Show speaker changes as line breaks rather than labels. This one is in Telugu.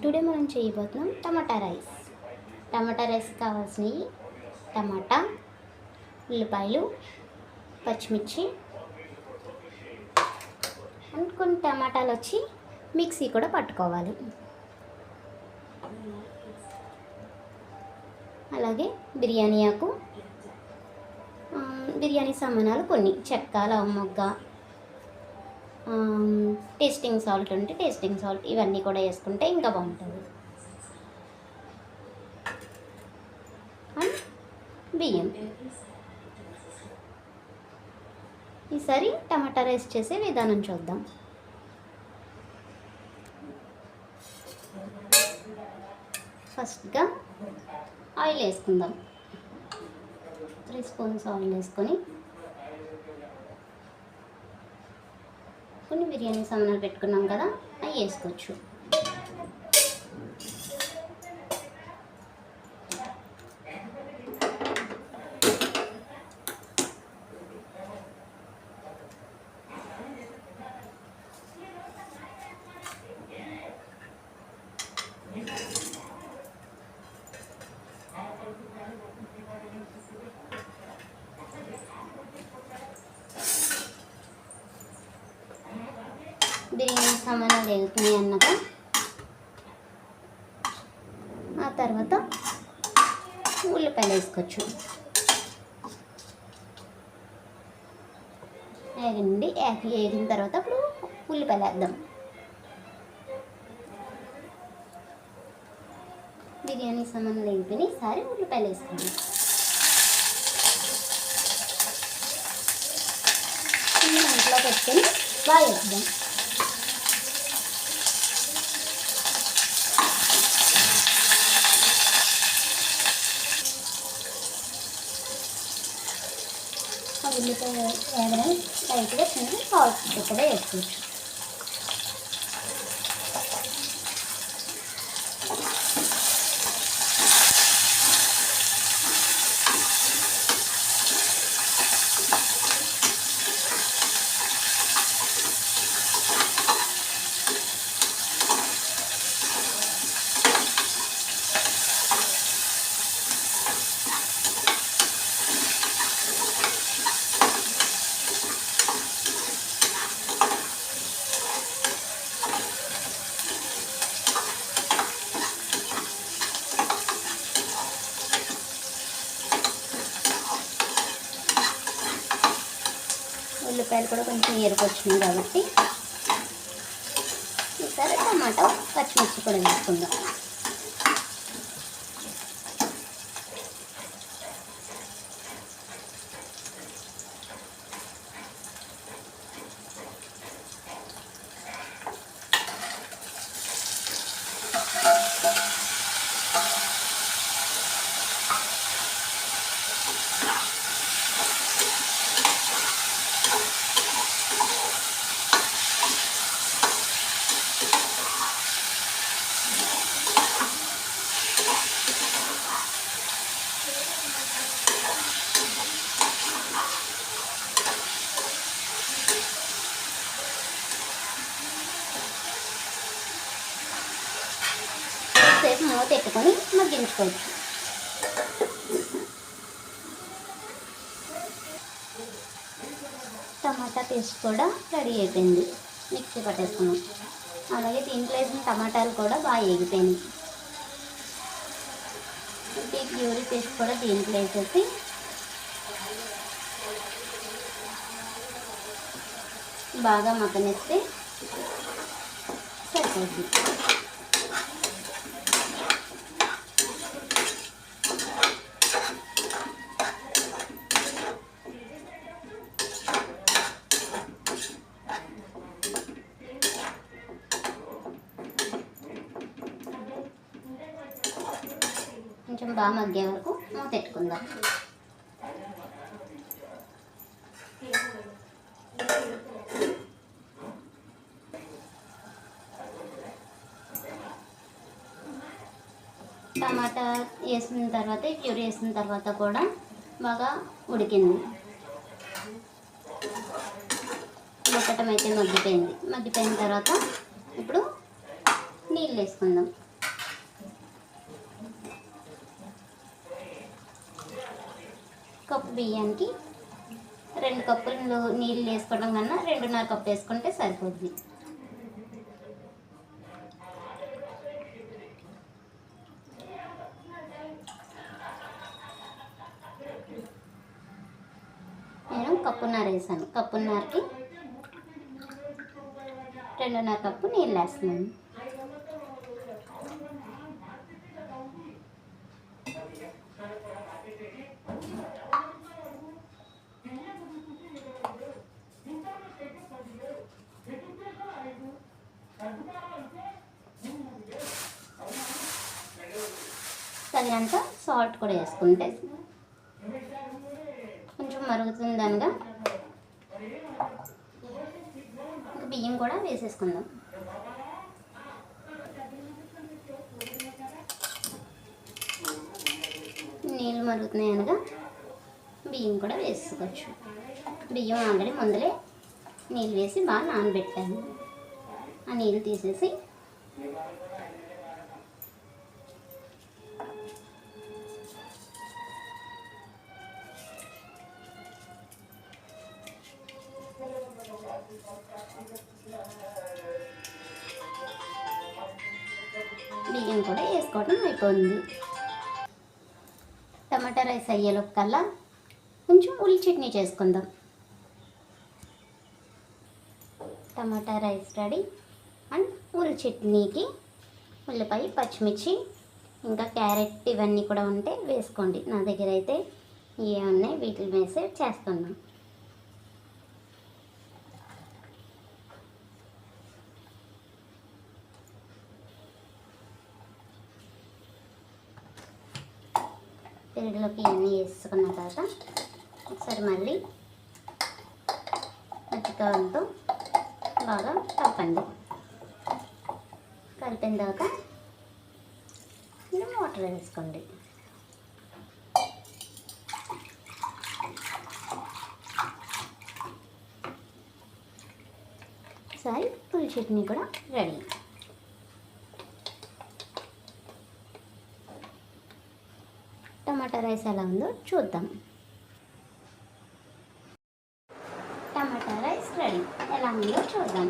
టుడే మనం చేయబోతున్నాం టమాటా రైస్. టమాటా రైస్ కావాల్సినవి టమాటా, ఉల్లిపాయలు, పచ్చిమిర్చి అండ్ కొన్ని టమాటాలు వచ్చి మిక్సీ కూడా పట్టుకోవాలి. అలాగే బిర్యానీ ఆకు, బిర్యానీ సామానాలు కొన్ని, చెక్క, లవంగ, టేస్టింగ్ సాల్ట్ ఉంటే టేస్టింగ్ సాల్ట్, ఇవన్నీ కూడా వేసుకుంటే ఇంకా బాగుంటుంది. అండ్ బియ్యం. ఈసారి టమాటా రైస్ చేసే విధానం చూద్దాం. ఫస్ట్గా ఆయిల్ వేసుకుందాం. 3 స్పూన్స్ ఆయిల్ వేసుకొని కొన్ని బిర్యానీ సామాన్లు పెట్టుకున్నాం కదా, అవి వేసుకోవచ్చు. బిర్యానీ సామాన్లు వేగుతున్నాయి అన్నాక ఆ తర్వాత ఉల్లిపాయలు వేసుకోవచ్చు. వేగిన తర్వాత అప్పుడు ఉల్లిపాయలు వేద్దాం. బిర్యానీ సామాన్లు వేగిపోయి ఈసారి ఉల్లిపాయలు వేసుకోండి. ఇంట్లో పెట్టుకొని బాగా వేద్దాం. ఉల్లిపాయ వేగడం లైట్గా చిన్న సాల్ట్ కూడా వేసుకోవచ్చు. ఉల్లిపాయలు కూడా కొంచెం ఎరుకొచ్చినాయి కాబట్టి ఈసారి టమాటా, పచ్చిమిర్చి కూడా వేసుకుందాం. సేపు మూత పెట్టుకొని మగ్గించుకోవచ్చు. టమాటా పేస్ట్ కూడా రెడీ అయిపోయింది, మిక్సీ పట్టేసుకున్నాం. అలాగే దీంట్లో వేసిన టమాటాలు కూడా బాగా వేగిపోయినాయి. ఈ ప్యూరీ పేస్ట్ కూడా దీంట్లో వేసేసి బాగా మగ్గనిస్తే సరిపోతుంది. కొంచెం బాగా మగ్గే వరకు మూత పెట్టుకుందాం. టమాటా వేసిన తర్వాత ప్యూరీ వేసిన తర్వాత కూడా బాగా ఉడికింది. ఉడకటం అయితే మగ్గిపోయిన తర్వాత ఇప్పుడు నీళ్ళు వేసుకుందాం. కప్పు బియ్యానికి 2 కప్పులు నీళ్ళు వేసుకోవడం కన్నా 2.5 కప్పు వేసుకుంటే సరిపోద్ది. నేను కప్పున్నర వేసాను. కప్పున్నరకి 2.5 కప్పు నీళ్ళు వేస్తున్నాను. తగినంత సాల్ట్ కూడా వేసుకుంటే కొంచెం మరుగుతుందనగా ఇంకా బియ్యం కూడా వేసేసుకుందాం. నీళ్ళు మరుగుతున్నాయి అనగా బియ్యం కూడా వేసుకోవచ్చు. బియ్యం ఆల్రెడీ ముందలే నీళ్ళు వేసి బాగా నానబెట్టాను. ఆ నీళ్ళు తీసేసి బియ్యం కూడా వేసుకోవడం అయిపోయింది. టమాటా రైస్ అయ్యేలోపు కల్లా కొంచెం ఉల్లి చట్నీ చేసుకుందాం. టమాటా రైస్ రెడీ. అండ్ ఉల్లి చట్నీకి ఉల్లిపాయ, పచ్చిమిర్చి, ఇంకా క్యారెట్ ఇవన్నీ కూడా ఉంటే వేసుకోండి. నా దగ్గర అయితే ఏమున్నాయి వీటిని వేసి చేస్తున్నాను. పెరుగులోకి ఇవన్నీ వేసుకున్న తర్వాత ఒకసారి మళ్ళీ మజ్జిగతో బాగా కలపండి. కలిపిన తర్వాత వాటర్ వేసుకోండి. ఒకసారి పులి చట్నీ కూడా రెడీ. టమాటా రైస్ ఎలా ఉందో చూద్దాం. టమాటా రైస్ రెడీ. ఎలా ఉందో చూద్దాం.